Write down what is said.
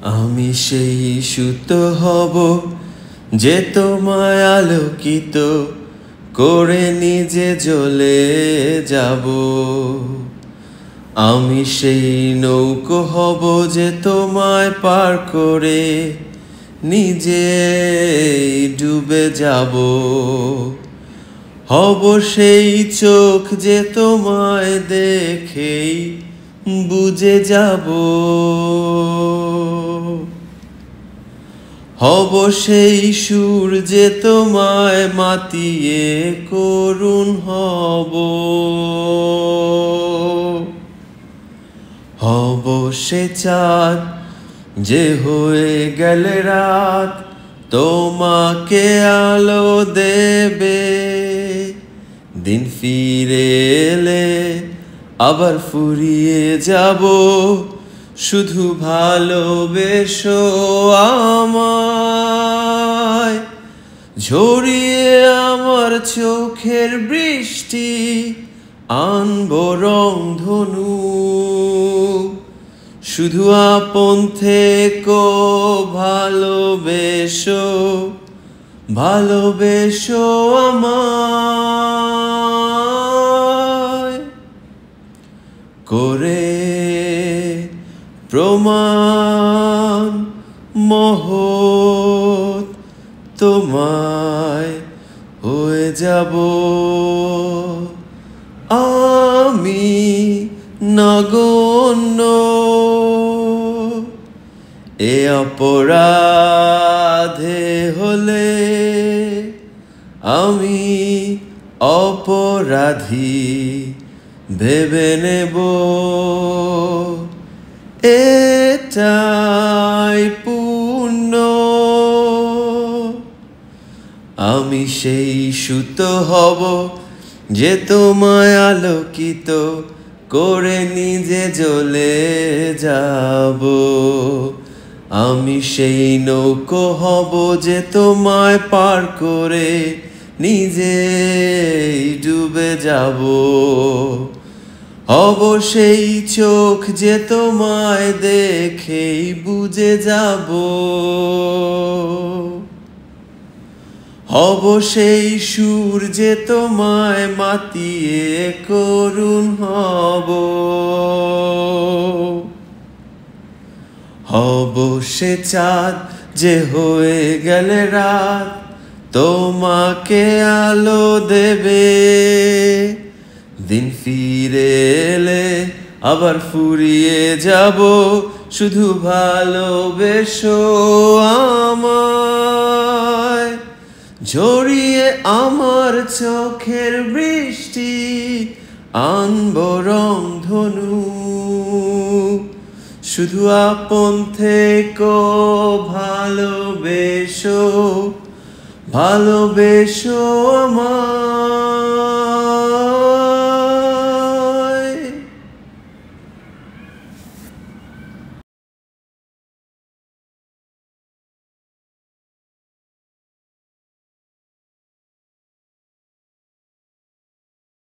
আমি সেই সুতো হব যে তোমায় আলোকিত করে নিজে জ্বলে যাব। আমি সেই নৌকো হব যে তোমায় পার করে নিজে ডুবে যাব। হব সেই চোখ যে তোমায় দেখেই বুঝে যাব। হব সেই সুর যে তোমায় মাতিয়ে করুণ হব। হব সে চাঁদ যে হয়ে গেলে রাত তোমাকে আলো দেবে। দিন ফিরে এলে আবার ফুরিয়ে যাব, শুধু ভালোবেসো আমায়। ঝরিয়ে আমার চোখের বৃষ্টি আনবো রংধনু, শুধু আপন থেকো ভালোবেসো, ভালোবেসো আমায়। করে প্রমাণ মহৎ তোমায় হয়ে যাব আমি নগণ্য। এ অপরাধে হলে আমি অপরাধী ভেবে নেব। এটাই পুণ্য। আমি সেই সুতো হব যে তোমায় আলোকিত করে নিজে জ্বলে যাব। আমি সেই নৌকো হব যে তোমায় পার করে নিজে ডুবে যাব। হব সেই চোখ যে তোমায় দেখেই বুঝে যাব। হব সেই সুর যে তোমায় মাতিয়ে করুণ হব। হব সে চাঁদ যে হয়ে গেলে রাত তোমাকে আলো দেবে। দিন ফিরে এলে আবার ফুরিয়ে যাব, শুধু ভালোবেসো আমায়। ঝরিয়ে আমার চোখের বৃষ্টি আনবো রংধনু, শুধু আপন থেকো ভালোবেসো, ভালোবেসো আমায়।